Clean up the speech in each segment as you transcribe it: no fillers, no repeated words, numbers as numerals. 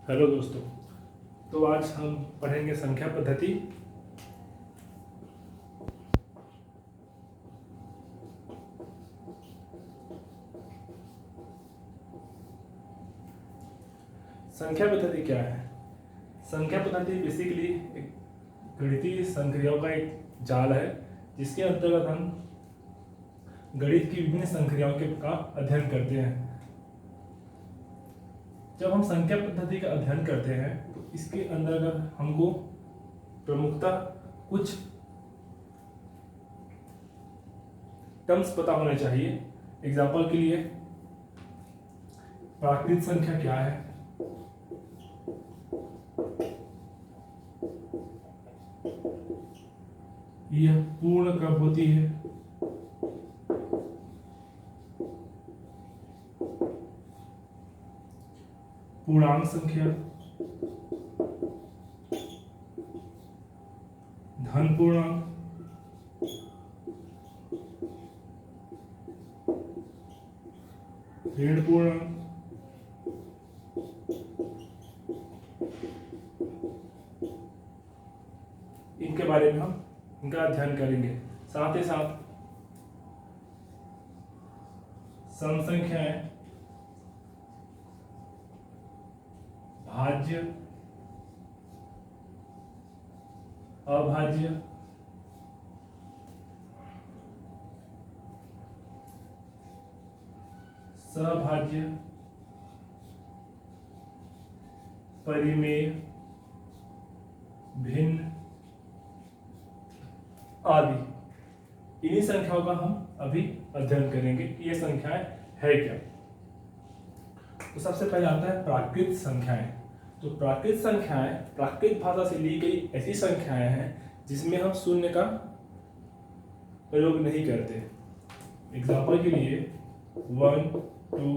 Hello दोस्तों। तो आज हम पढ़ेंगे संख्या पद्धति। संख्या पद्धति क्या है? संख्या पद्धति बेसिकली एक गणितीय संक्रियाओं का एक जाल है जिसके अंतर्गत हम गणित की विभिन्न संक्रियाओं का अध्ययन करते हैं। जब हम संख्या पद्धति का अध्ययन करते हैं तो इसके अंतर्गत हमको प्रमुखतः कुछ टर्म्स पता होने चाहिए। एग्जाम्पल के लिए प्राकृत संख्या क्या है, यह पूर्ण कब होती है, पूर्णांक संख्या, धन पूर्णांक, ऋण पूर्णांक, इनके बारे में हम इनका अध्ययन करेंगे। साथ ही साथ सम संख्याएं, भाज्य, अभाज्य, सहभाज्य, परिमेय, भिन्न आदि। इन्हीं संख्याओं का हम अभी अध्ययन करेंगे कि ये संख्याएं है क्या। तो सबसे पहले आता है प्राकृत संख्याएं। तो प्राकृत संख्याएं प्राकृत भाषा से ली गई ऐसी संख्याएं हैं जिसमें हम शून्य का प्रयोग नहीं करते। एग्जाम्पल के लिए 1 2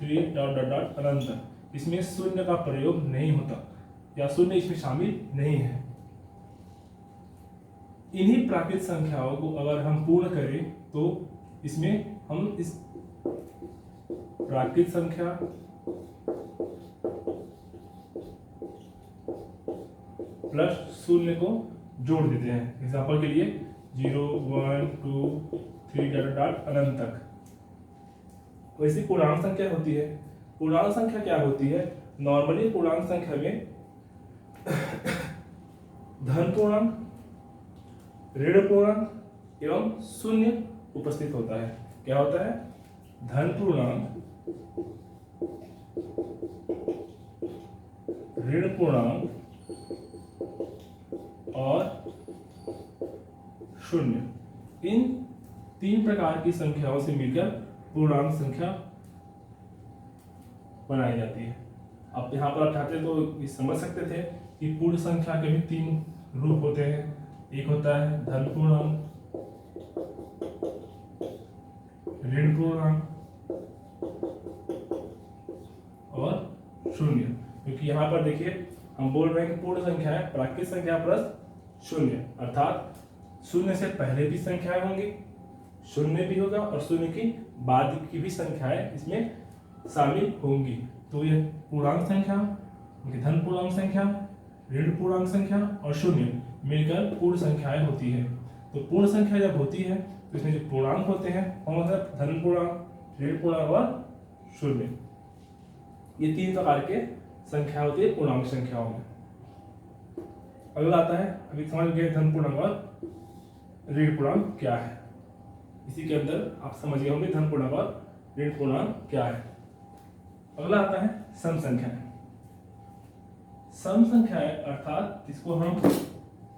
3 डॉट डॉट डॉट अनंत, इसमें शून्य का प्रयोग नहीं होता या शून्य इसमें शामिल नहीं है। इन्हीं प्राकृत संख्याओं को अगर हम पूर्ण करें तो इसमें हम इस प्राकृत संख्या प्लस शून्य को जोड़ देते हैं। एग्जाम्पल के लिए 0 1 2 3 डॉट डॉट अनंत तक। वैसी पूर्णांक संख्या होती है। पूर्णांक संख्या क्या होती है? नॉर्मली पूर्णांक संख्या में धन पूर्णांक, ऋण पूर्णांक एवं शून्य उपस्थित होता है। क्या होता है? धन पूर्णांक, ऋण पूर्णांक और शून्य। इन तीन प्रकार की संख्याओं से मिलकर पूर्णांक संख्या बनाई जाती है। आप यहाँ पर आप चाहते तो ये समझ सकते थे कि पूर्ण संख्या के भी तीन रूप होते हैं। एक होता है धन पूर्णांक, ऋण पूर्णांक और शून्य। क्योंकि यहाँ पर देखिए हम बोल रहे हैं कि पूर्ण संख्या है प्राकृत संख्या प्लस शून्य, अर्थात शून्य से पहले भी संख्याएं होंगी, शून्य भी होगा और शून्य की बाद की भी संख्याएं इसमें शामिल होंगी। तो यह पूर्णांक संख्या, धन पूर्णांक संख्या, ऋण पूर्णांक संख्या और शून्य मिलकर पूर्ण संख्याएं होती है। तो पूर्ण संख्या जब होती है तो इसमें जो पूर्णांक होते हैं वो मतलब धन पूर्णांक, ऋण पूर्णांक और शून्य, ये तीन प्रकार के संख्या होती है पूर्णांक संख्याओं में। अगला आता है, अभी समझ गए धन पूर्णांक और ऋण पूर्णांक क्या है। इसी के अंदर आप समझ गए होंगे धन पूर्णांक और ऋण पूर्णांक क्या है। अगला आता है सम संख्याएं। सम संख्याएं अर्थात इसको हम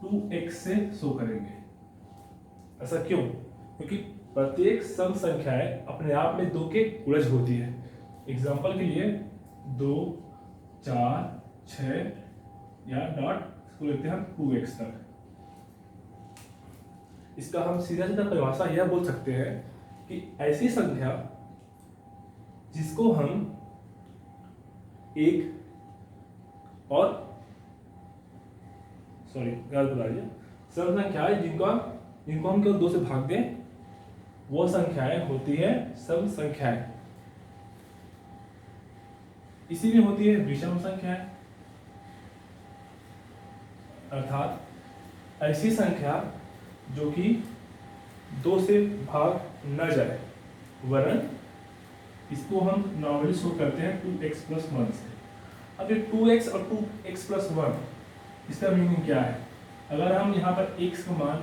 2x से शो करेंगे। ऐसा क्यों? क्योंकि प्रत्येक सम संख्याएं अपने आप में 2 के गुणज होती है। एग्जाम्पल के लिए 2 4 6 या डॉट इसको लेते हैं 2x तक। इसका हम सीधा सीधा परिभाषा यह बोल सकते हैं कि ऐसी संख्या जिसको हम एक और गलत बता दिया, सम संख्याएं जिनको हम केवल 2 से भाग दें वो संख्याएं होती है सम संख्याएं। इसी में होती है विषम संख्याएं। अर्थात ऐसी संख्या जो कि 2 से भाग न जाए, वरन इसको हम नॉर्मली शो करते हैं 2x + 1 से। अब ये 2x और 2x + 1, इसका मीनिंग क्या है? अगर हम यहाँ पर x का मान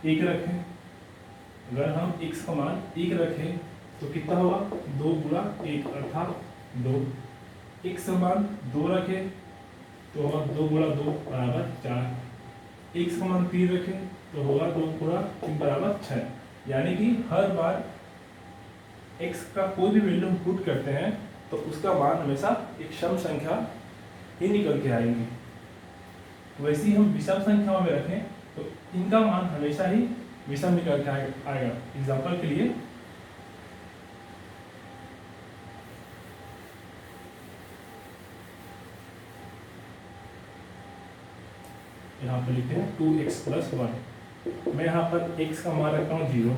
1 रखें, अगर हम x का मान 1 रखें तो कितना होगा? 2 × 1 अर्थात 2। x का मान 2 रखें तो होगा 2 × 2 = 4। x का मान 3 रखें तो होगा 2 × 3 = 6। यानी कि हर बार x का कोई भी वैल्यू हम पुट करते हैं तो उसका मान हमेशा एक सम संख्या ही निकल के आएगी। वैसे ही हम विषम संख्याओं में रखें तो इनका मान हमेशा ही विषम निकल के आएगा। एग्जाम्पल के लिए यहाँ पर लिखते हैं 2x + 1। मैं यहाँ पर x का मान रखता हूँ 0,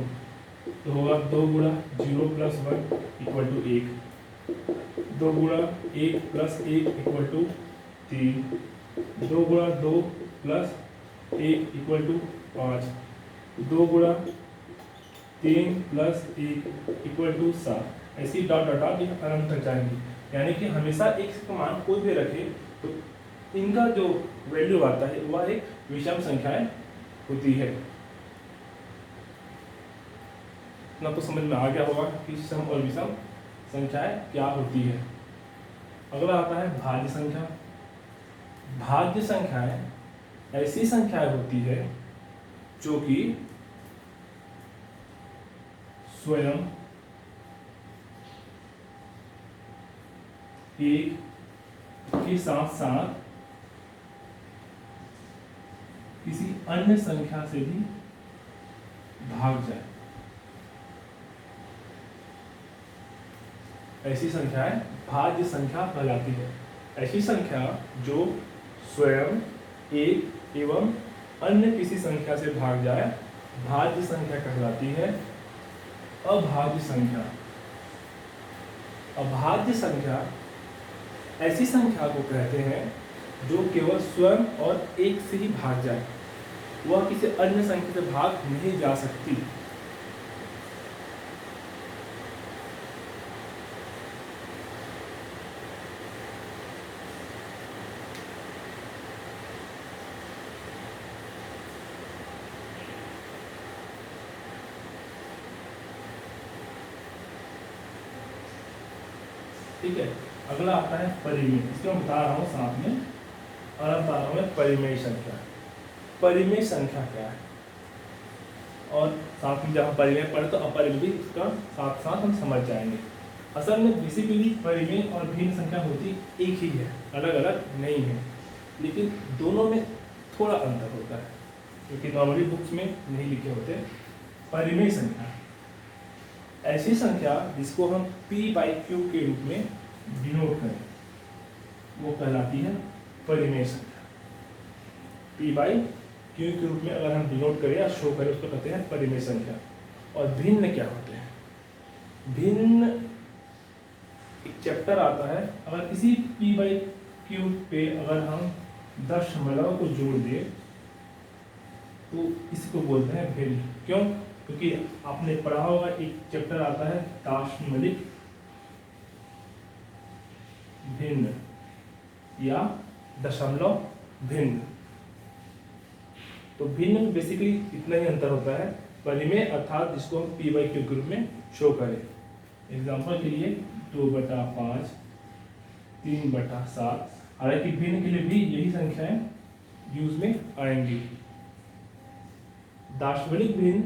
तो होगा 2 × 0 + 1 = 1, 2 × 1 + 1 = 3, 2 × 2 + 1 = 5, 2 × 3 + 1 = 7। ऐसे ही डॉट डॉट डॉट अनंत तक जाएंगे। यानी कि हमेशा x का मान कोई भी रखे तो इनका जो वैल्यू आता है वह एक विषम संख्याएं होती है। इतना तो समझ में आ गया होगा कि सम और विषम संख्याएं क्या होती है। अगला आता है भाज्य संख्या। भाज्य संख्याएं ऐसी संख्याएं होती है जो कि स्वयं एक के साथ साथ किसी अन्य संख्या से भी भाग जाए, ऐसी संख्याएं भाज्य संख्या कहलाती है। ऐसी संख्या जो स्वयं एक एवं अन्य किसी संख्या से भाग जाए भाज्य संख्या कहलाती है। अभाज्य संख्या। अभाज्य संख्या ऐसी संख्या को कहते हैं जो केवल स्वयं और एक से ही भाग जाए, वह किसी अन्य संख्या से भाग नहीं जा सकती। ठीक है, अगला आता है परिमेय। इसको मैं बता रहा हूँ साथ में, और अब बता रहा हूँ मैं परिमेय संख्या। परिमेय संख्या क्या है, और साथ में जब हम परिमेय पढ़े तो अपरिमेय भी इसका साथ साथ हम समझ जाएंगे। असल में बेसिकली परिमेय और भिन्न संख्या होती एक ही है, अलग अलग नहीं है, लेकिन दोनों में थोड़ा अंतर होता है क्योंकि नॉर्मली बुक्स में नहीं लिखे होते। परिमेय संख्या ऐसी संख्या जिसको हम p/q के रूप में डिनोट करें, वो कहलाती है परिमेय संख्या। p/q के रूप में अगर हम डिनोट करें या शो करें उसको कहते हैं परिमेय संख्या। और भिन्न क्या होते हैं? भिन्न एक चैप्टर आता है, अगर किसी p/q पे अगर हम दशमलव को जोड़ दें तो इसको बोलते हैं भिन्न। क्यों? क्योंकि आपने पढ़ा होगा एक चैप्टर आता है दाशमलिक भिन्न या दशमलव भिन्न। तो भिन्न में बेसिकली इतना ही अंतर होता है। परिमेय अर्थात जिसको हम p/q के रूप में शो करें। एग्जांपल के लिए 2/5, 3/7। हालांकि भिन्न के लिए भी यही संख्याएं यूज में आएंगी। दाशमलिक भिन्न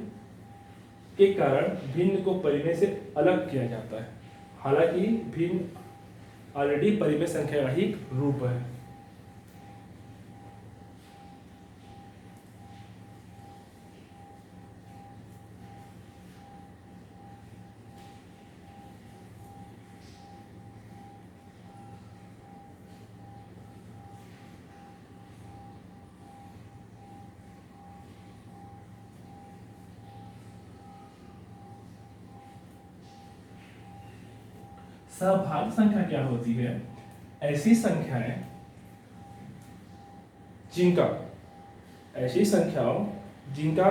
के कारण भिन्न को परिमेय से अलग किया जाता है। हालांकि भिन्न ऑलरेडी परिमेय संख्या का ही रूप है। सहभाग संख्या क्या होती है? ऐसी संख्याएं जिनका ऐसी संख्याओं जिनका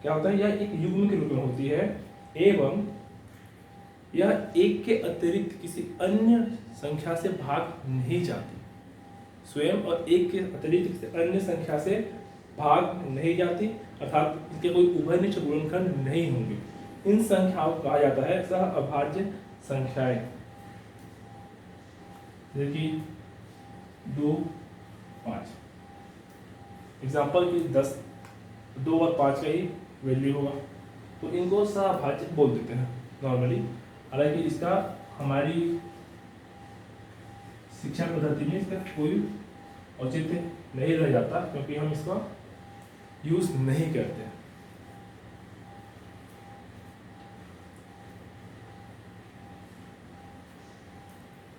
क्या होता है, यह एक युग्म के रूप में होती है एवं यह एक के अतिरिक्त किसी अन्य संख्या से भाग नहीं जाती। स्वयं और एक के अतिरिक्त किसी अन्य संख्या से भाग नहीं जाती, अर्थात इनके कोई उभयनिष्ठ गुणनखंड नहीं होंगे। इन संख्याओं को कहा जाता है सह अभाज्य संख्याएं। जैसे कि 2, 5 एग्जाम्पल की 10, 2 और 5 का ही वैल्यू होगा, तो इनको सहअभाज्य बोल देते हैं नॉर्मली। हालांकि इसका हमारी शिक्षा पद्धति में इसका कोई औचित्य नहीं रह जाता, क्योंकि हम इसका यूज नहीं करते।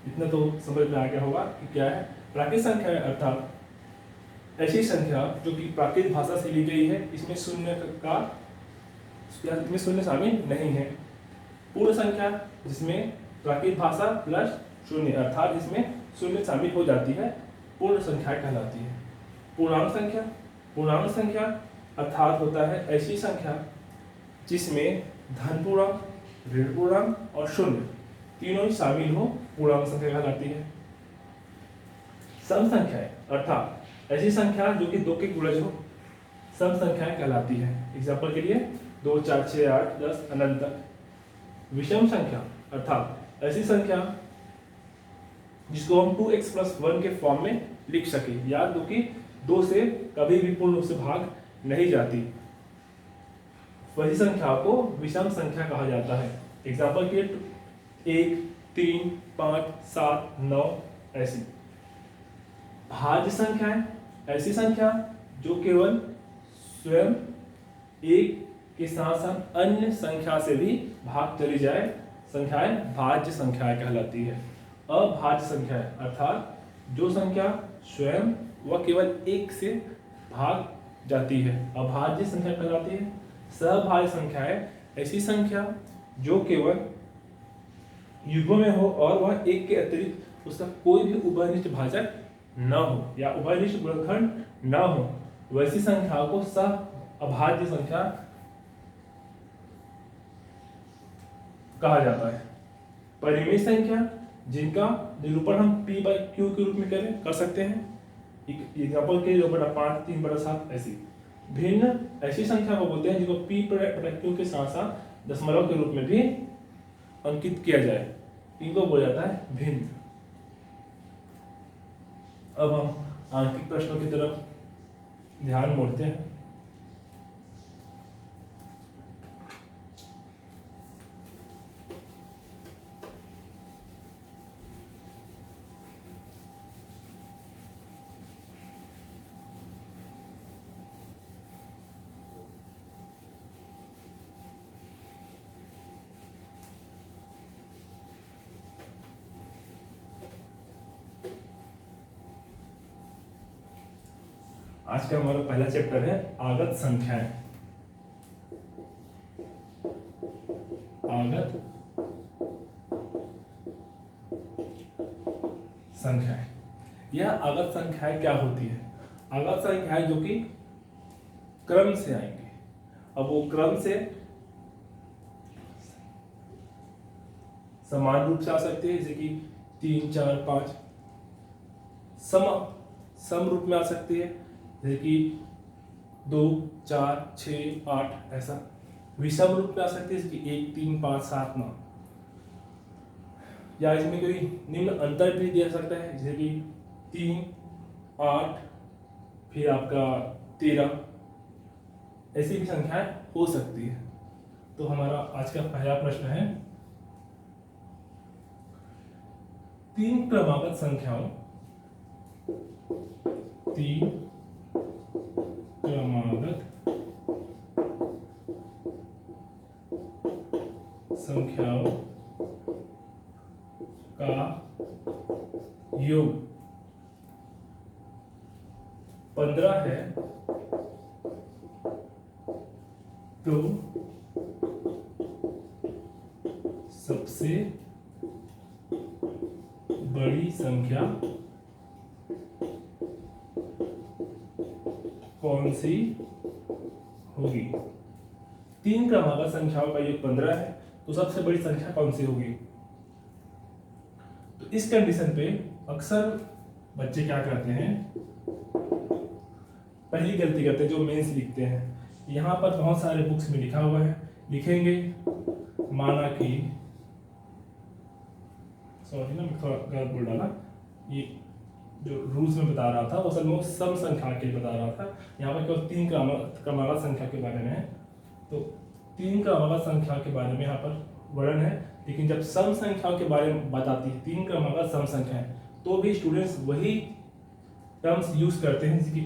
इतना तो समझ में आ गया होगा कि क्या है प्राकृत संख्या है, अर्थात ऐसी संख्या जो कि प्राकृत भाषा से ली गई है, इसमें शून्य का इसमें शून्य शामिल नहीं है। पूर्ण संख्या जिसमें प्राकृत भाषा प्लस शून्य, अर्थात इसमें शून्य शामिल हो जाती है, पूर्ण संख्या कहलाती है। पूर्णांक संख्या अर्थात होता है ऐसी संख्या जिसमें धन पूर्णांक, ऋण पूर्णांक और शून्य तीनों ही शामिल हो, पूर्णांक संख्या कहलाती है। सम संख्याएं अर्थात ऐसी संख्या जो कि 2 के गुणज हो, सम संख्याएं कहलाती है। एग्जाम्पल के लिए 2, 4, 6, 8, 10 अनंत तक। विषम संख्या अर्थात ऐसी संख्या जिसको हम 2x+1 के फॉर्म में लिख सके, याद दो कि 2 से कभी भी पूर्ण रूप से भाग नहीं जाती, वही संख्या को विषम संख्या कहा जाता है। एग्जाम्पल के 1, 3, 5, 7, 9 ऐसी। भाज्य संख्याएं ऐसी संख्या जो केवल स्वयं एक के साथ साथ अन्य संख्या से भी भाग चली जाए, संख्याएं भाज्य संख्याएं कहलाती है। अभाज्य संख्याएं अर्थात जो संख्या स्वयं व केवल एक से भाग जाती है, अभाज्य संख्या कहलाती है। सहभाज्य संख्याएं ऐसी संख्या जो केवल युग्म में हो और वह एक के अतिरिक्त उसका कोई भी उभयनिष्ठ भाजक न हो या उभयनिष्ठ गुणनखंड न हो, वैसी संख्या को सह अभाज्य संख्या कहा जाता है। परिमेय संख्या जिनका निरूपण हम p/q के रूप में कर सकते हैं। एग्जाम्पल के 2/5, 3/7 ऐसी। भिन्न ऐसी संख्या को बोलते हैं जिनको p/q के साथ साथ दशमलव के रूप में भी अंकित किया जाए, इनको बोला जाता है भिन्न। अब हम आंकिक प्रश्नों की तरफ ध्यान मोड़ते हैं। आज का हमारा पहला चैप्टर है आगत संख्याएं। आगत संख्याएं, यह आगत संख्याएं क्या होती है? आगत संख्याएं जो कि क्रम से आएंगे। अब वो क्रम से समान रूप से आ सकते हैं, जैसे कि 3, 4, 5। सम रूप में आ सकती है, जैसे कि 2, 4, 6, 8 ऐसा। विषम रूप में आ सकती है, जैसे कि 1, 3, 5, 7, 9। या इसमें कोई निम्न अंतर भी दिया सकता है, जैसे कि 3, 8 फिर आपका 13, ऐसी भी संख्याएं हो सकती है। तो हमारा आज का पहला प्रश्न है, 3 क्रमागत संख्याओं, 3 क्रमागत संख्याओं का योग 15 है, तो सबसे बड़ी संख्या कौन सी होगी। 3 क्रमागत संख्याओं का योग 15 है, तो सबसे बड़ी संख्या कौन सी होगी। तो इस कंडीशन पे अक्सर बच्चे क्या करते हैं, पहली गलती करते हैं जो मेंस लिखते हैं। यहाँ पर बहुत सारे बुक्स में लिखा हुआ है, लिखेंगे माना कि, सॉरी ना मैं थोड़ा गलत बोल डाला, ये जो रूल्स में बता रहा था वो असल में वो सम संख्या के लिए बता रहा था। यहाँ पर केवल 3 क्रमागत संख्या के बारे में है, तो 3 क्रमागत संख्या के बारे में यहाँ पर वर्णन है। लेकिन जब सम संख्याओं के बारे में बात आती है, 3 क्रमागत सम संख्या है, तो भी स्टूडेंट्स वही टर्म्स यूज करते हैं, जैसे कि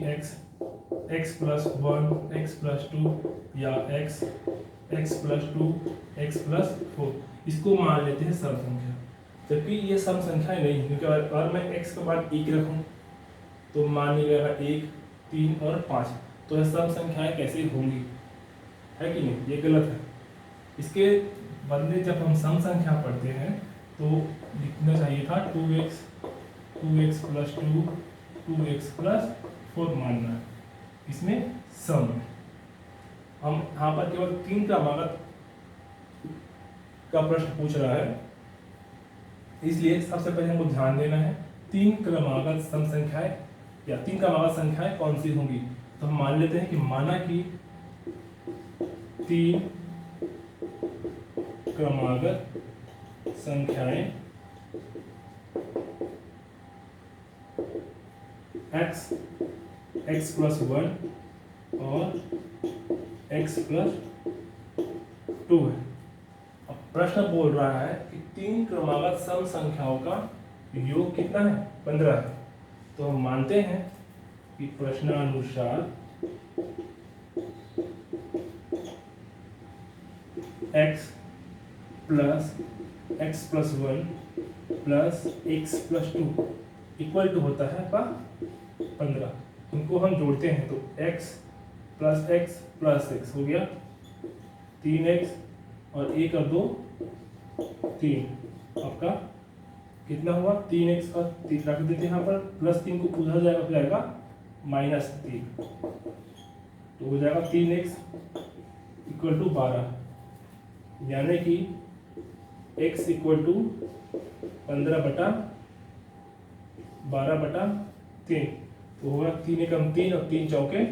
x प्लस 1, x प्लस 2 या x प्लस 2, x प्लस 4, इसको मान लेते हैं सम संख्या, जबकि ये सम संख्या नहीं है। क्योंकि अगर मैं x के बाद 1 रखूं तो मान लीजिएगा 1, 3 और 5, तो यह सम संख्याएं कैसे होंगी, है कि नहीं, ये गलत है। इसके बदले जब हम सम संख्या पढ़ते हैं तो लिखना चाहिए था 2x प्लस 2, 2x प्लस 4 मानना है, इसमें सम है। हम यहाँ पर केवल 3 क्रमागत का प्रश्न पूछ रहा है, इसलिए सबसे पहले हमको ध्यान देना है 3 क्रमागत सम संख्याएं या 3 क्रमागत संख्याएं कौन सी होंगी। तो हम मान लेते हैं कि माना कि 3 क्रमागत संख्याएं x प्लस 1 और x प्लस 2 है। अब प्रश्न बोल रहा है कि 3 क्रमागत सम संख्याओं का योग कितना है, 15 है। तो हम मानते हैं कि प्रश्नानुसार x plus 1 plus x plus 2 equal to होता है 15। इनको हम जोड़ते हैं तो x प्लस x हो गया 3x और 1 और 2 3, आपका कितना हुआ, 3x का 3 रख देते हैं यहाँ पर, प्लस 3 को उधर जाएगा तो जाएगा -3, तो हो जाएगा 3x इक्वल टू 12, यानी कि x इक्वल टू 15/12/3, तो होगा 3 एकम 3 और 3 चौके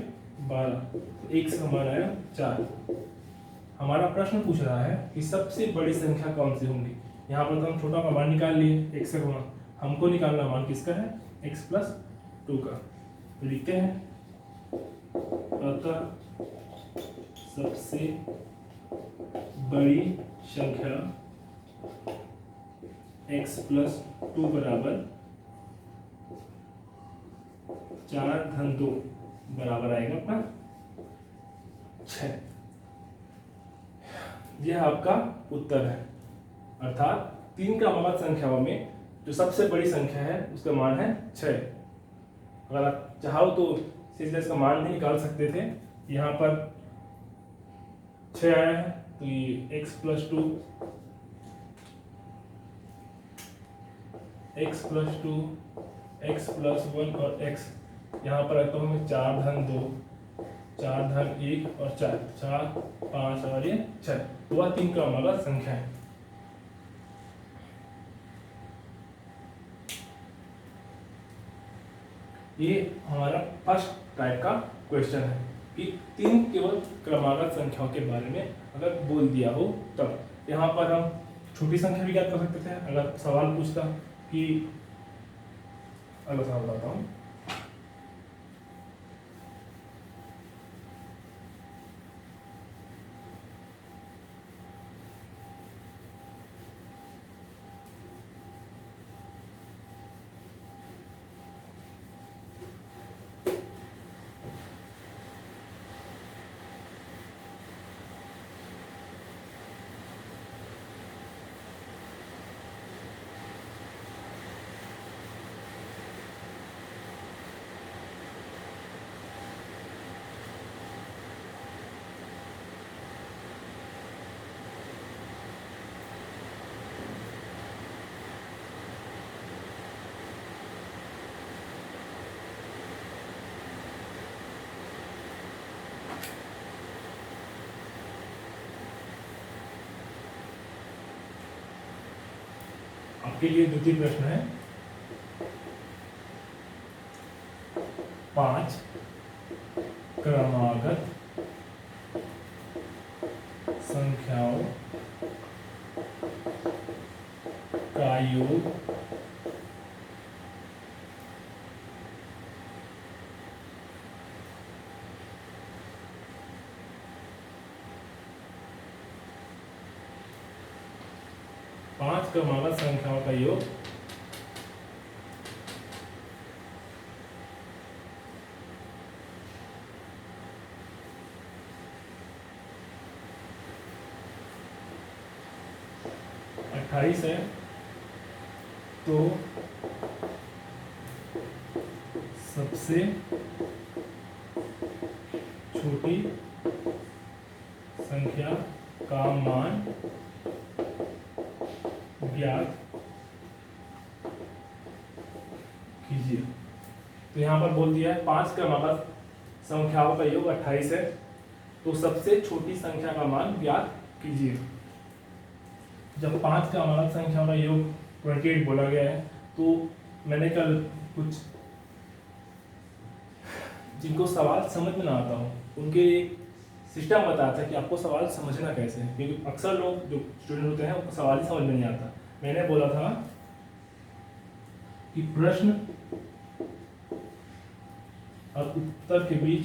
12, तो x का मान आया 4। हमारा प्रश्न पूछ रहा है कि सबसे बड़ी संख्या कौन सी होंगी। यहाँ पर तो हम छोटा का मान निकाल लिए, x का मान, हमको निकालना मान किसका है, x प्लस 2 का। तो लिखते हैं अतः सबसे बड़ी संख्या x प्लस 2 बराबर 4-2 बराबर आएगा अपना 6। यह आपका उत्तर है। अर्थात 3 क्रमागत संख्याओं में जो सबसे बड़ी संख्या है उसका मान है 6। अगर आप चाहो तो सीधे इसका मान भी निकाल सकते थे। यहाँ पर 6 आया है तो ये x प्लस 2, x प्लस 1 और x, यहाँ पर आता हूँ मैं 4-2, 4-1 और 4, 5 और ये 6, तो वह 3 क्रमागत संख्या है। ये हमारा फर्स्ट टाइप का क्वेश्चन है कि 3 केवल क्रमागत संख्याओं के बारे में अगर बोल दिया हो तब। यहाँ पर हम छोटी संख्या भी ज्ञात कर सकते थे। अगर सवाल पूछता कि, अगला सवाल बताता हूँ, आपके लिए द्वितीय प्रश्न है। 5 क्रमागत संख्याओं का योग पांच क्रमागत संख्याओं का योग अट्ठाईस है, तो सबसे छोटी संख्या का मान ज्ञात कीजिए। तो यहाँ पर बोल दिया है 5 क्रमागत संख्याओं का योग 28 है, तो सबसे छोटी संख्या का मान ज्ञात कीजिए। जब 5 क्रमागत संख्याओं का योग 28 बोला गया है, तो मैंने कल कुछ जिनको सवाल समझ में ना आता हो उनके एक सिस्टम बताया था कि आपको सवाल समझना कैसे है, क्योंकि अक्सर लोग जो स्टूडेंट होते हैं उनको सवाल ही समझ में नहीं आता। मैंने बोला था कि प्रश्न और उत्तर के बीच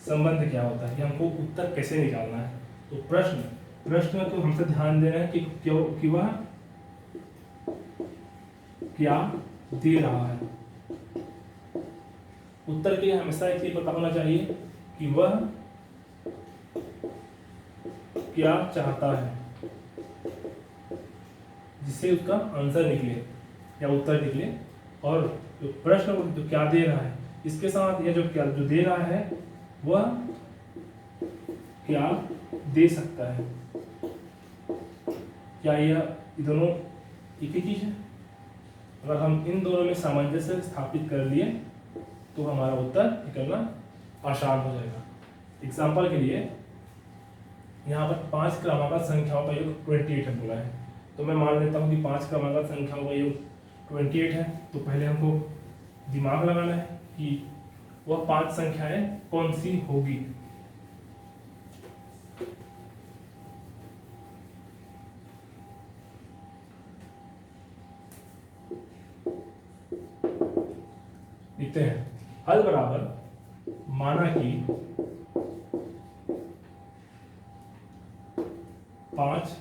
संबंध क्या होता है, कि हमको उत्तर कैसे निकालना है। तो प्रश्न को हमसे ध्यान देना है कि वह क्या दे रहा है। उत्तर के लिए हमेशा एक चीज पता होना चाहिए कि वह क्या चाहता है, जिससे उसका आंसर निकले या उत्तर निकले। और जो प्रश्न जो क्या दे रहा है, इसके साथ यह जो दे रहा है वह क्या दे सकता है, क्या यह दोनों एक ही चीज है। अगर हम इन दोनों में सामंजस्य स्थापित कर लिए तो हमारा उत्तर निकलना आसान हो जाएगा। एग्जाम्पल के लिए यहाँ पर 5 क्रमागत संख्याओं का योग 28 है बोला है, तो मैं मान लेता हूँ कि 5 क्रमागत संख्याओं का योग 28 है। तो पहले हमको दिमाग लगाना है कि वह 5 संख्याएं कौन सी होगी। लिखते हैं हल बराबर माना कि 5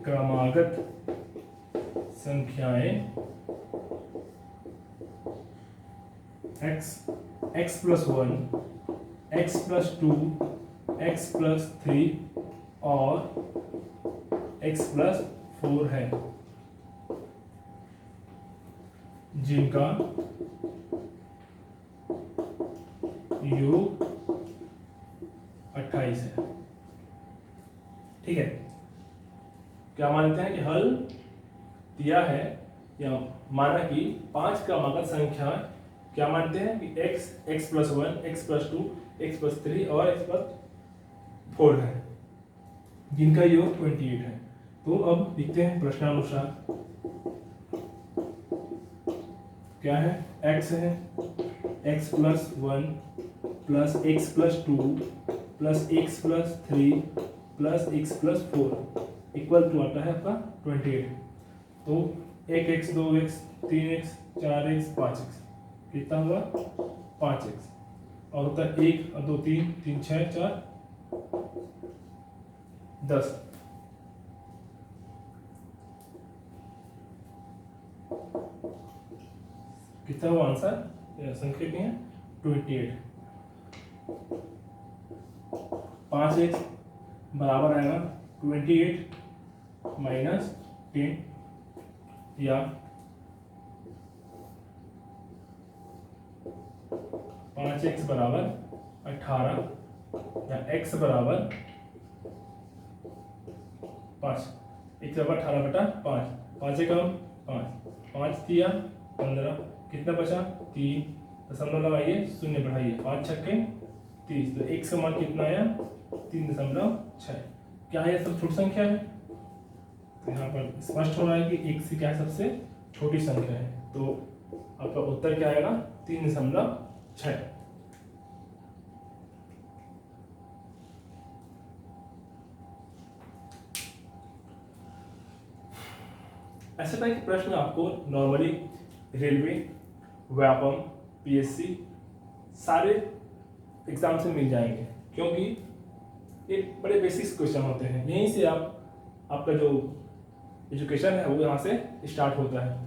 क्रमागत संख्याएं x + 1, x + 2, x + 3 और x + 4 है, जिनका योग 28 है। ठीक है, क्या मानते हैं कि हल दिया है या माना कि 5 क्रमागत संख्या क्या मानते हैं कि x + 1, x + 2, x + 3 और x + 4 है, जिनका योग 28 है। तो अब लिखते हैं प्रश्नानुसार क्या है, x है, x + 1 plus x + 2 plus x + 3 plus x + 4 equal to आता है आपका 28। तो 1x 2x 3x 4x 5x कितना हुआ 5x, और होता है 1 और 2 3 3 6 4 10। कितना हुआ आंसर, संख्या में है 28। 5x बराबर आएगा 28 - 10 या 5x बराबर 18 या x बराबर 5, x बराबर 18/5, 5 कम 5 दिया 15, कितना बचा 3, दशमलव लगाइए 0 बढ़ाइए 5 छक्के 30, तो x का मान कितना आया 3.6। क्या है सब छोटी संख्या है, तो यहाँ पर स्पष्ट हो रहा है कि 1 से क्या है, सबसे छोटी संख्या है। तो आपका उत्तर क्या आएगा, 3.6। ऐसे टाइप के प्रश्न आपको नॉर्मली रेलवे, व्यापम, पीएससी सारे एग्जाम से मिल जाएंगे, क्योंकि ये बड़े बेसिक क्वेश्चन होते हैं। यहीं से आपका जो एजुकेशन है वो यहाँ से स्टार्ट होता है।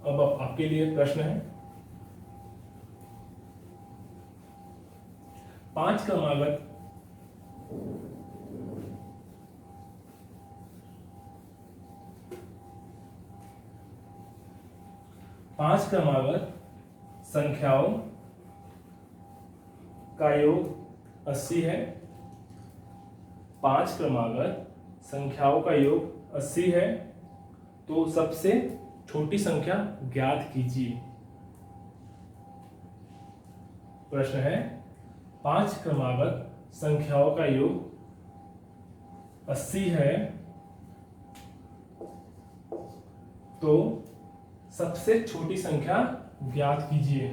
अब आपके लिए प्रश्न है, 5 क्रमागत संख्याओं का योग 80 है। 5 क्रमागत संख्याओं का योग 80 है, तो सबसे छोटी संख्या ज्ञात कीजिए। प्रश्न है, 5 क्रमागत संख्याओं का योग 80 है, तो सबसे छोटी संख्या ज्ञात कीजिए।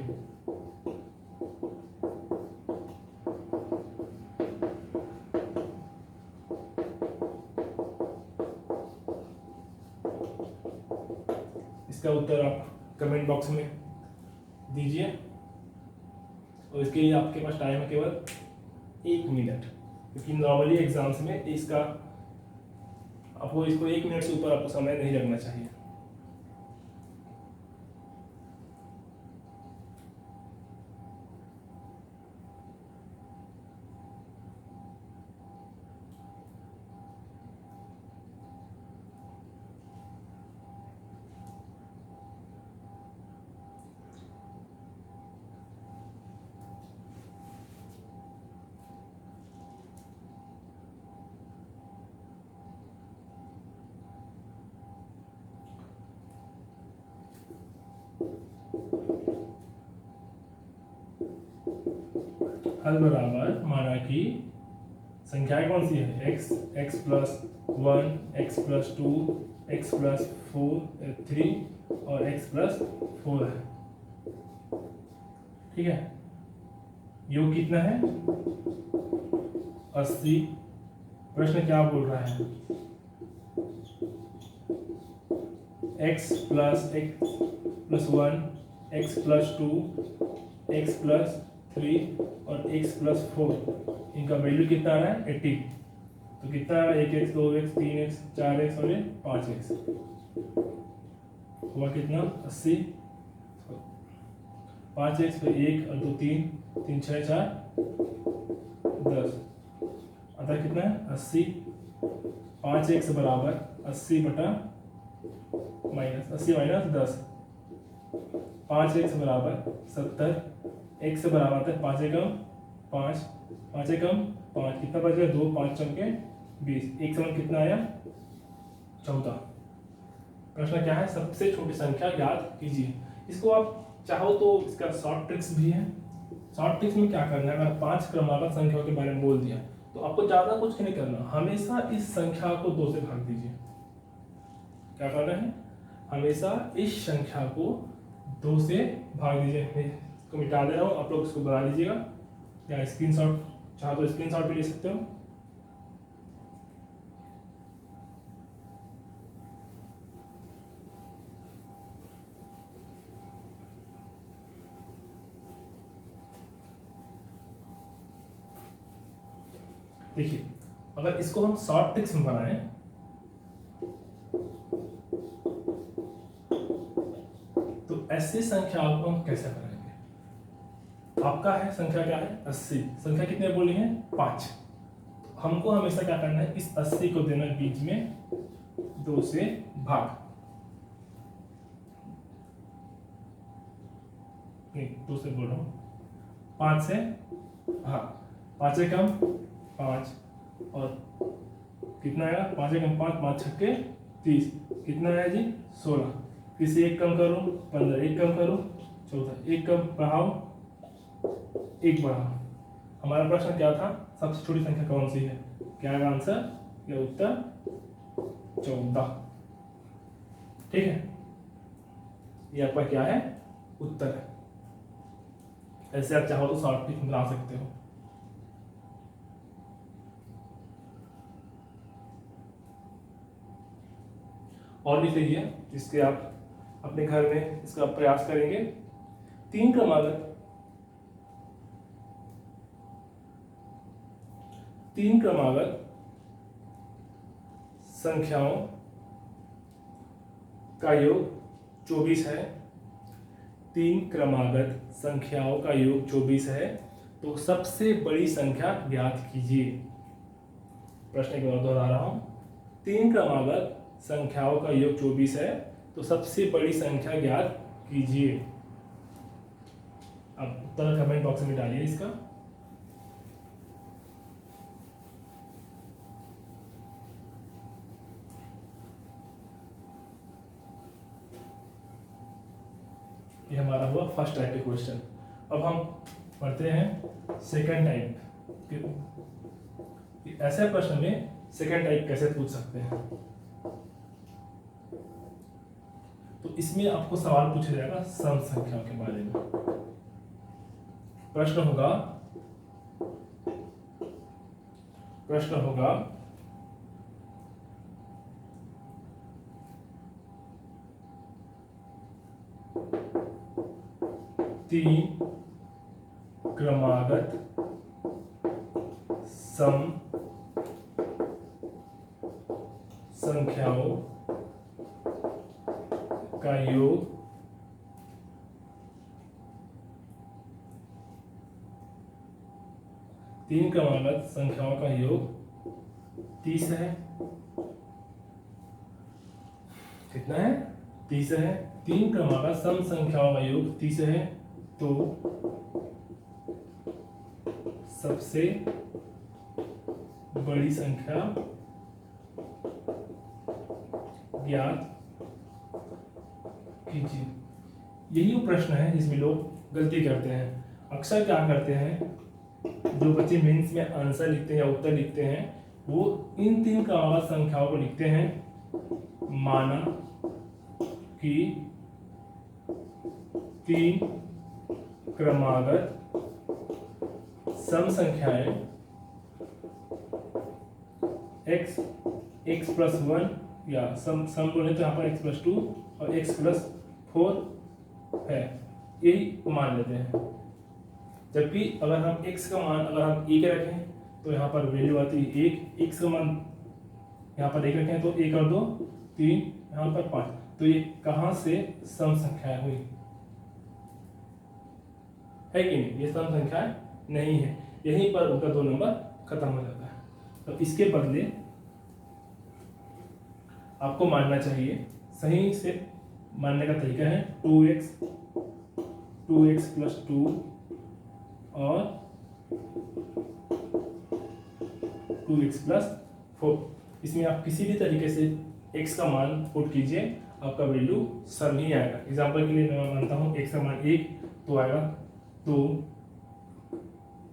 इसका उत्तर आप कमेंट बॉक्स में दीजिए, और इसके लिए आपके पास टाइम है केवल 1 मिनट, क्योंकि नॉर्मली एग्जाम्स में इसका आपको 1 मिनट से ऊपर आपको समय नहीं लगना चाहिए। हल बराबर, माना कि संख्याएं कौन सी है, x, x plus 1, x plus 2, x plus 3 और x प्लस 4 है। ठीक है, योग कितना है, 80। प्रश्न क्या बोल रहा है, x plus 1, x plus 2, x plus 3 और x प्लस 4, इनका वैल्यू कितना आ रहा है, 80। तो कितना है, 1x, 2x, 3x, 4x और 5x, हुआ कितना, 80। 5x पे 1 और 2 3, 3 6 4 10, अतः कितना है, 80। 5x बराबर 80 बटा माइनस 80 माइनस 10, 5x बराबर 70, x से बराबर आता है 5 एकम 5, 5 एकम 5, कितना बचेगा, 2 5 चौके 20, एक समान कितना आया, 14। प्रश्न क्या है, सबसे छोटी संख्या ज्ञात कीजिए। इसको आप चाहो तो इसका शॉर्ट ट्रिक्स भी है। शॉर्ट ट्रिक्स में क्या करना है, अगर 5 क्रमागत संख्याओं के बारे में बोल दिया तो आपको ज्यादा कुछ नहीं करना, हमेशा इस संख्या को 2 से भाग दीजिए। क्या करना है, हमेशा इस संख्या को 2 से भाग दीजिए। इसको मिटा दे रहा हूँ, आप लोग इसको बना लीजिएगा, या स्क्रीनशॉट चाहो तो स्क्रीनशॉट भी ले सकते हो। देखिए, अगर इसको हम शॉर्ट ट्रिक्स में बनाएं तो ऐसी संख्याओं को हम कैसे बनाएंगे। आपका है संख्या क्या है, 80। संख्या कितने बोली है, 5। हमको हमेशा क्या करना है, इस 80 को देना बीच में 2 से भाग, नहीं 2 से बोल रहा हूं, 5 से भाग, 5 एकम 5 और कितना आएगा, 5 एकम 5, 5 छक्के 30, कितना आया जी, 16। फिर से 1 कम करो 15, 1 कम करो 14, 1 कम बढ़ाओ 1 बढ़ाओ। हमारा प्रश्न क्या था, सबसे छोटी संख्या कौन सी है? क्या है आंसर या उत्तर? 14। ठीक है, ये आपका क्या है? उत्तर है। ऐसे आप चाहो तो शॉर्ट ट्रिक बना सकते हो। और भी सही है, इसके आप अपने घर में इसका प्रयास करेंगे। 3 क्रमागत संख्याओं का योग 24 है। 3 क्रमागत संख्याओं का योग 24 है, तो सबसे बड़ी संख्या ज्ञात कीजिए। प्रश्न के बाद दोहरा रहा हूं, 3 क्रमागत संख्याओं का योग 24 है, तो सबसे बड़ी संख्या ज्ञात कीजिए। अब उत्तर कमेंट बॉक्स में डालिए इसका। ये हमारा हुआ फर्स्ट टाइप के क्वेश्चन। अब हम पढ़ते हैं सेकंड टाइप। ऐसे प्रश्न में सेकंड टाइप कैसे पूछ सकते हैं? तो इसमें आपको सवाल पूछा जाएगा सम संख्याओं के बारे में। प्रश्न होगा 3 क्रमागत सम संख्याओं का योग 3 क्रमागत संख्याओं का योग 30 है। कितना है? 30 है। 3 क्रमागत सम संख्याओं का योग 30 है, तो सबसे बड़ी संख्या ज्ञात कीजिए। यही वो प्रश्न है जिसमें लोग गलती करते हैं। अक्सर क्या करते हैं, जो बच्चे मेंस में आंसर लिखते हैं या उत्तर लिखते हैं, वो इन 3 क्रमागत संख्याओं को लिखते हैं। माना कि 3 क्रमागत सम संख्याएं x प्लस 1 या सम बोले तो यहाँ पर x प्लस 2 और x प्लस 4 है, यही मान लेते हैं। जबकि अगर हम x का मान अगर हम 1 रखें तो यहाँ पर वैल्यू आती है 1, x का मान यहाँ पर 1 रखें तो 1 और 2 3, यहाँ पर 5, तो ये कहाँ से सम संख्या हुई? है कि नहीं? ये सम संख्या नहीं है, यहीं पर उनका 2 नंबर खत्म हो जाता है। तो इसके बदले आपको मानना चाहिए, सही से मानने का तरीका है 2x प्लस 2 और 2x प्लस 4। इसमें आप किसी भी तरीके से x का मान पुट कीजिए, आपका वैल्यू सम ही आएगा। एग्जांपल के लिए मैं मानता हूँ x का मान 1, तो आएगा 2,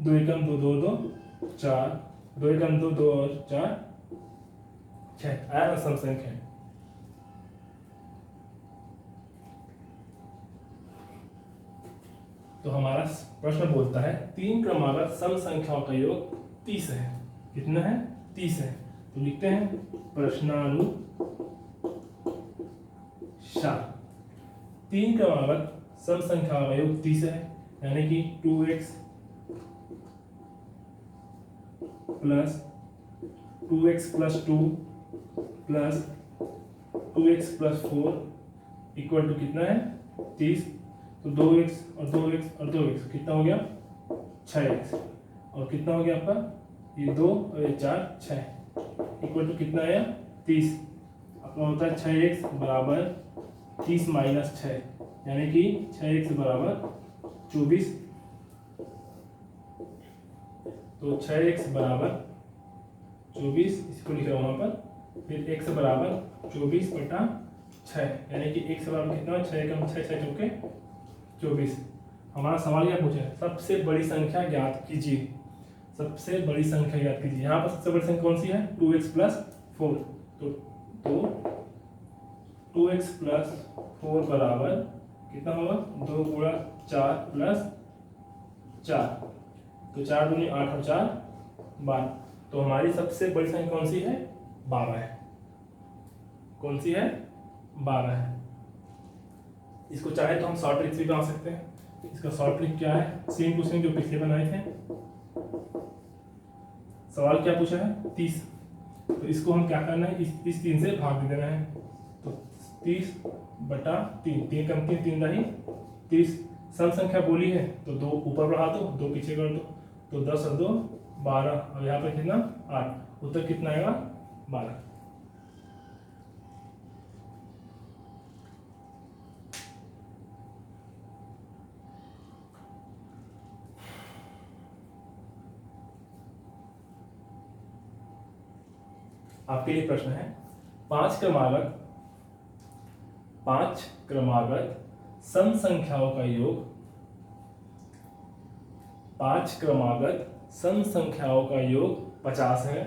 2 एकम 2 2 2 4, 2 एकम 2 2 और 4 6, आया सम संख्या। तो हमारा प्रश्न बोलता है 3 क्रमागत सम संख्याओं का योग 30 है। कितना है? 30 है। तो लिखते हैं प्रश्नानुसार 3 क्रमागत सम संख्याओं का योग 30 है, यानी कि 2x plus 2 plus 2x plus 4 equal to कितना है? 30। तो 2x और 2x और 2x कितना हो गया? 6x। और कितना हो गया आपका? ये 2 और ये 4 6 इक्वल टू कितना आया? 30। आपका होता है 6x बराबर 30 माइनस 6, यानी कि 6x बराबर 24। तो 6x बराबर 24, इसको लिख रहा हूँ वहाँ पर। फिर x बराबर 24 बटा 6, यानी कि एक सवाल में कितना 6 कम 6 6 चौके 24। हमारा सवाल क्या पूछा है, सबसे बड़ी संख्या ज्ञात कीजिए। सबसे बड़ी संख्या ज्ञात कीजिए। यहाँ पर सबसे बड़ी संख्या कौन सी है, 2x + 4। तो 2x + 4 बराबर कितना होगा, 2 × 4 + 4। तो 4 दूनी 8 और 4 12। तो हमारी सबसे बड़ी संख्या कौन सी है, 12 है। कौन सी है, 12 है। इसको चाहे तो हम शॉर्ट ट्रिक से बना सकते हैं। इसका शॉर्ट ट्रिक क्या है, सेम टू सेम जो पिछले बनाए थे। सवाल क्या पूछा है, 30। तो इसको हम क्या करना है, इस 3 से भाग दे देना है। तो 30/3, 3 कम 3 3 रही 30। सम संख्या बोली है तो 2 ऊपर बढ़ा दो, 2 पीछे कर दो। तो 10 और 2 12, और यहाँ पर कितना 8। उत्तर कितना आएगा, 12। आपके लिए प्रश्न है, 5 क्रमागत सम संख्याओं का योग। 5 क्रमागत सम संख्याओं का योग 50 है।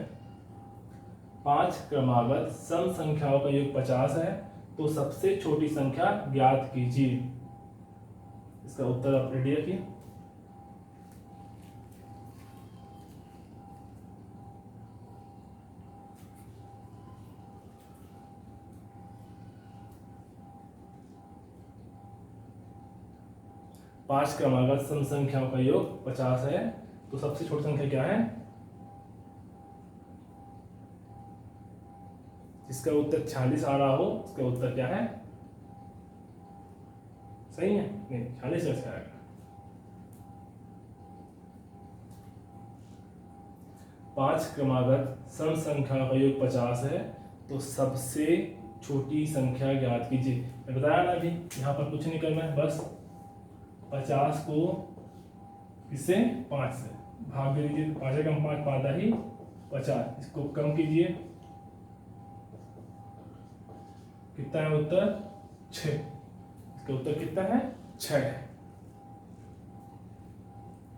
5 क्रमागत सम संख्याओं का योग 50 है। तो सबसे छोटी संख्या ज्ञात कीजिए। इसका उत्तर आप रेडी रखिए। पांच क्रमागत सम संख्याओं का योग 50 है। तो सबसे छोटी संख्या क्या है, जिसका उत्तर 46 आ रहा हो, उसका उत्तर क्या है, सही है, नहीं 46 अच्छा आएगा। पांच क्रमागत सम संख्या का योग 50 है। तो सबसे छोटी संख्या ज्ञात कीजिए। मैं बताया ना अभी, यहाँ पर कुछ नहीं करना है, बस 50 को किससे, 5 से भाग दे दीजिए। 5 कम 5 5 ही 50। इसको कम कीजिए, कितना है उत्तर, 6। इसका उत्तर कितना है, 6 है।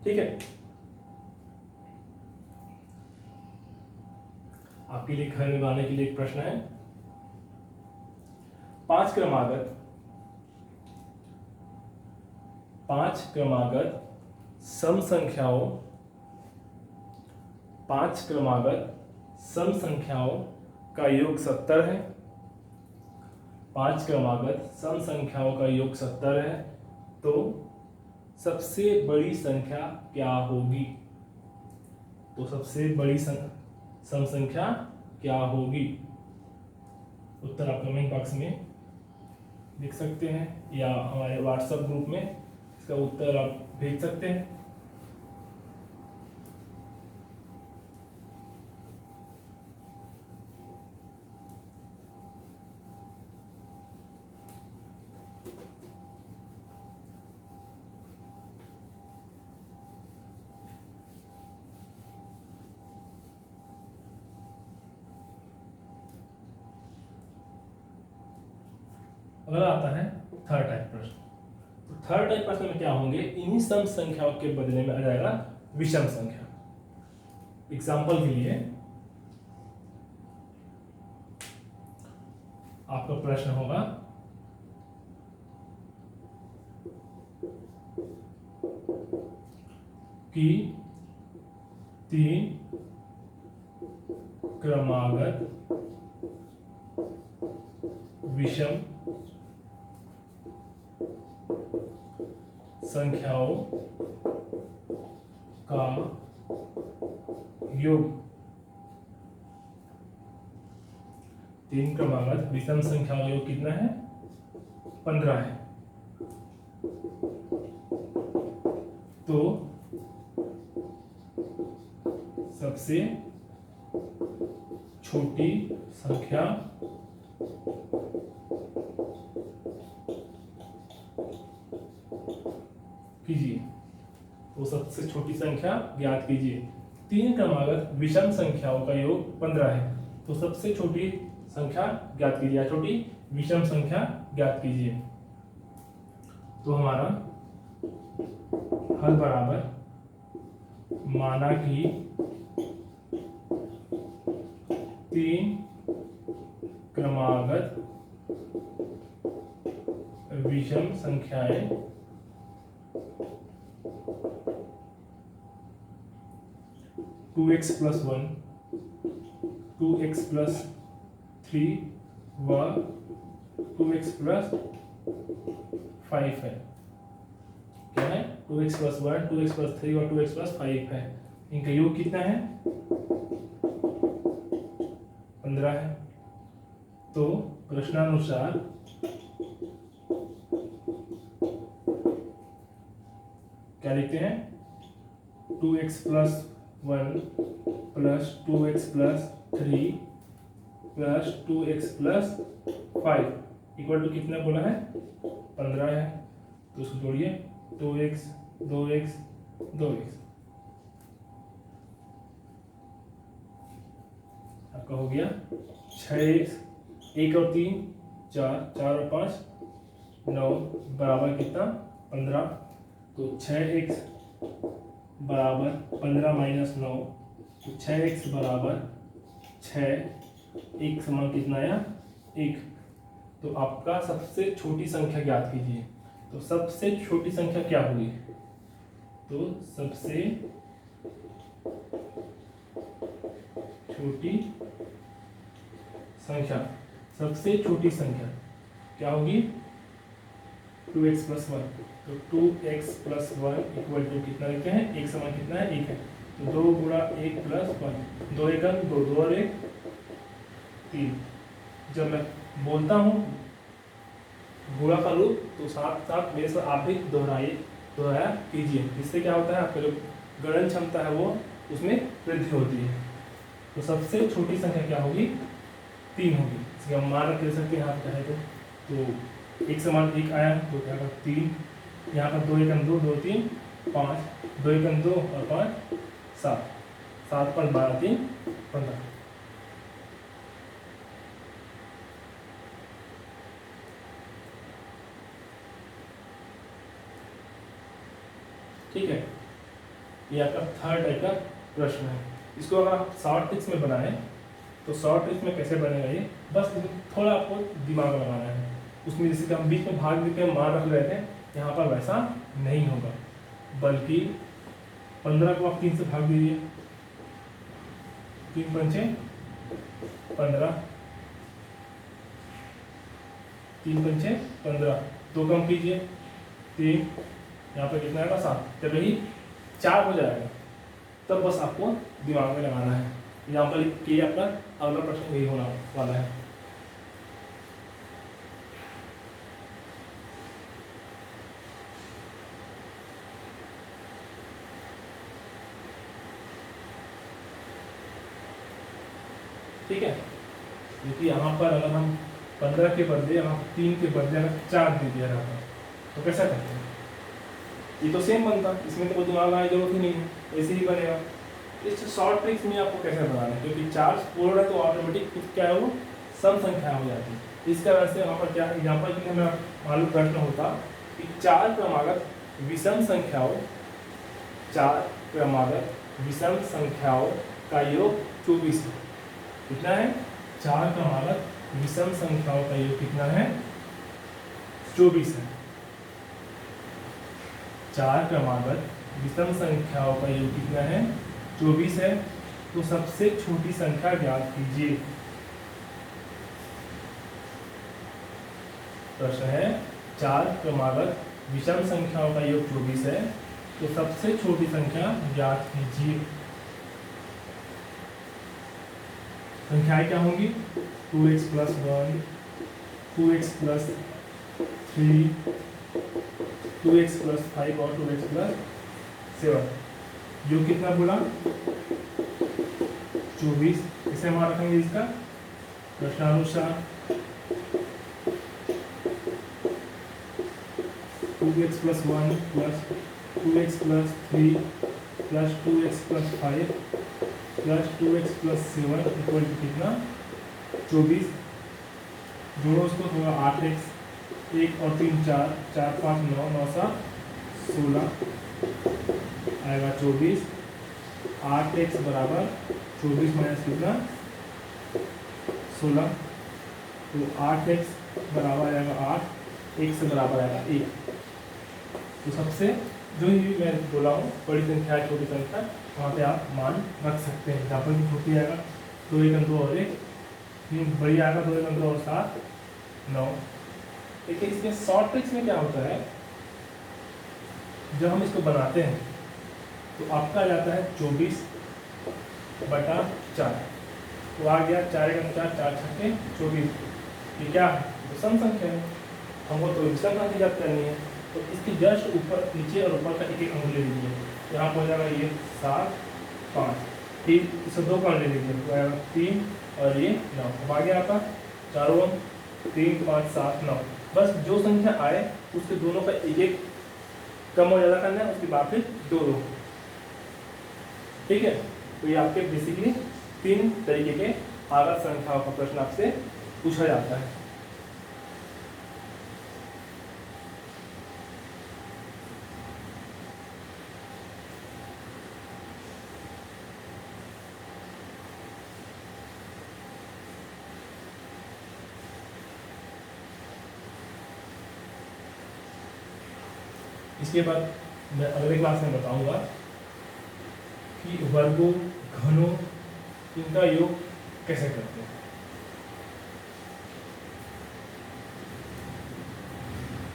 ठीक है। आपके लिए घर में बनाने के लिए एक प्रश्न है, 5 क्रमागत सम संख्याओं 5 क्रमागत सम संख्याओं का योग 70 है। 5 क्रमागत सम संख्याओं का योग 70 है। तो सबसे बड़ी संख्या क्या होगी, तो सबसे बड़ी सम संख्या क्या होगी। उत्तर आप कमेंट बॉक्स में लिख सकते हैं, या हमारे व्हाट्सएप ग्रुप में इसका उत्तर आप भेज सकते हैं। अगला आता है थर्ड टाइप प्रश्न। तो थर्ड टाइप प्रश्न में क्या होंगे, इन्हीं सम संख्याओं के बदले में आ जाएगा विषम संख्या। एग्जाम्पल के लिए आपका प्रश्न होगा कि 3 क्रमागत विषम संख्याओं का योग। 3 क्रमागत विषम संख्याओं का योग कितना है, 15 है। तो सबसे छोटी संख्या कीजिए। तो सबसे छोटी संख्या ज्ञात कीजिए। 3 क्रमागत विषम संख्याओं का योग 15 है। तो सबसे छोटी संख्या ज्ञात कीजिए, छोटी विषम संख्या ज्ञात कीजिए। तो हमारा हल बराबर माना कि 3 क्रमागत विषम संख्याएं 2x + 1, 2x + 3 व 2x + 5 है। क्या है? 2x + 1, 2x + 3 और 2x + 5 है। इनका योग कितना है? 15 है। तो प्रश्नानुसार क्या लिखते हैं? 2x + 1 + 2x + 3 + 2x + 5 = कितना बोला है? 15 है। तो उसको जोड़िए, 2x 2x 2x, आपका हो गया 6x, 1 और 3 4, 4 और 5 9 बराबर कितना? 15। तो 6x बराबर 15 - 9, तो 6x बराबर 6, 1 समान कितना आया? 1। तो आपका सबसे छोटी संख्या ज्ञात कीजिए। तो सबसे छोटी संख्या क्या होगी? तो सबसे छोटी संख्या, सबसे छोटी संख्या क्या होगी? 2x + 1। तो 2x + 1 = कितना लिखते हैं? 1 समान कितना है? 1 है। तो 2 × 1 + 1, 2 × 1 2, 2 और 1 3। जब मैं बोलता हूँ गुणा का रूप, तो साथ साथ मेरे साथ आप भी दोहराया कीजिए। इससे क्या होता है? आपका जो गणन क्षमता है वो उसमें वृद्धि होती है। तो सबसे छोटी संख्या क्या होगी? 3 होगी। इसलिए हम मान रख सकते हैं, आप चाहे तो 1 समान 1 आया तो क्या होगा? 3। यहाँ पर 2 × 1 2, 2 3 5, 2 × 1 2 और 5 7, 7 × 12 3 15। ठीक है, ये आपका थर्ड टाइप का प्रश्न है। इसको अगर आप शॉर्ट ट्रिक्स में बनाएं तो शॉर्ट ट्रिक्स में कैसे बनेगा ये? बस थोड़ा आपको दिमाग लगाना है। उसमें जैसे कि हम बीच में भाग देते हैं, मान रख रहे थे, यहाँ पर वैसा नहीं होगा, बल्कि 15 को आप 3 से भाग दीजिए। 3 × 5 15, 3 × 6 15, 2 कम कीजिए 3, यहाँ पर कितना आएगा? 7। जब यही 4 हो जाएगा तब बस आपको दिमाग में लगाना है। यहाँ पर कि आपका अगला प्रश्न यही होना वाला है। ठीक है, क्योंकि यहाँ पर अगर हम 15 के बदले, यहाँ 3 के बदले अगर 4 दे दिया जाता तो कैसा करते हैं? ये तो सेम बनता, इसमें तो कोई दिमाग लगाने की जरूरत ही नहीं है, ऐसे ही बनेगा। इस शॉर्ट ट्रिक्स में आपको कैसे बनाना है? क्योंकि 4 पूर्ण है तो ऑटोमेटिक क्या है वो सम संख्या हो जाती है। इस कारण से वहाँ पर क्या एग्जाम्पल के लिए हमें मालूम प्रश्न होता कि 4 क्रमागत विषम संख्याओं, 4 क्रमागत विषम संख्याओं का योग 24 है। कितना है? 4 क्रमागत विषम संख्याओं का योग कितना है? 24 है। 4 क्रमागत विषम संख्याओं का योग कितना है? 24 है। तो सबसे छोटी संख्या ज्ञात कीजिए। प्रश्न है 4 क्रमागत विषम संख्याओं का योग 24 है, तो सबसे छोटी संख्या ज्ञात कीजिए। संख्याएं क्या होंगी? 2x + 1, 2x + 3, 2x + 5 और 2x + 7। जो कितना बोला? 24। इसे हम रखेंगे इसका प्रश्नानुसार 2x + 1 + 2x + 3 + 2x + 5 + 2x + 7 = कितना? 24। जोड़ो उसको थोड़ा, 8x 1 और 3 4, 4 5 9, 9 7 16 आएगा 24। 8x बराबर 24 माइनस कितना 16, तो 8x बराबर आएगा 8, 1 से बराबर आएगा 1। तो सबसे जो ही मैं बोला हूँ बड़ी संख्या है छोटी संख्या, वहाँ पे आप मान रख सकते हैं। जहाँ पर भी छोटी आएगा 2 1 2 और 1, बड़ी आएगा 2 1 2 और 7 9। देखिए इसमें शॉर्ट ट्रिक्स में क्या होता है, जब हम इसको बनाते हैं तो आपका आ जाता है 24 बटा 4, तो आ गया 4 1 4, 4 6 24। ये क्या है, तो सम संख्या है, हमको तो विषम संख्या ज्ञात करनी है। तो इसकी जस्ट ऊपर नीचे और ऊपर का एक एक अंक ले लीजिए, यहाँ पर हो जाएगा ये 7 5, फिर इसे 2 का ले लीजिए तो आएगा 3 और ये 9। अब आगे आपका चारों अंक 3 5 7 9, बस जो संख्या आए उसके दोनों का एक एक कम और ज़्यादा करना है, उसके बाद फिर 2 2। ठीक है, तो ये आपके बेसिकली 3 तरीके के आगत संख्याओं का प्रश्न आपसे पूछा जाता है। इसके बाद मैं अगले क्लास में बताऊंगा कि वर्गों घनों इनका योग कैसे करते हैं।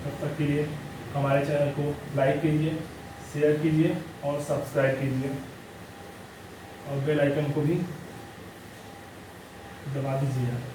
तब तक के लिए हमारे चैनल को लाइक कीजिए, शेयर कीजिए और सब्सक्राइब कीजिए और बेल आइकन को भी दबा दीजिए।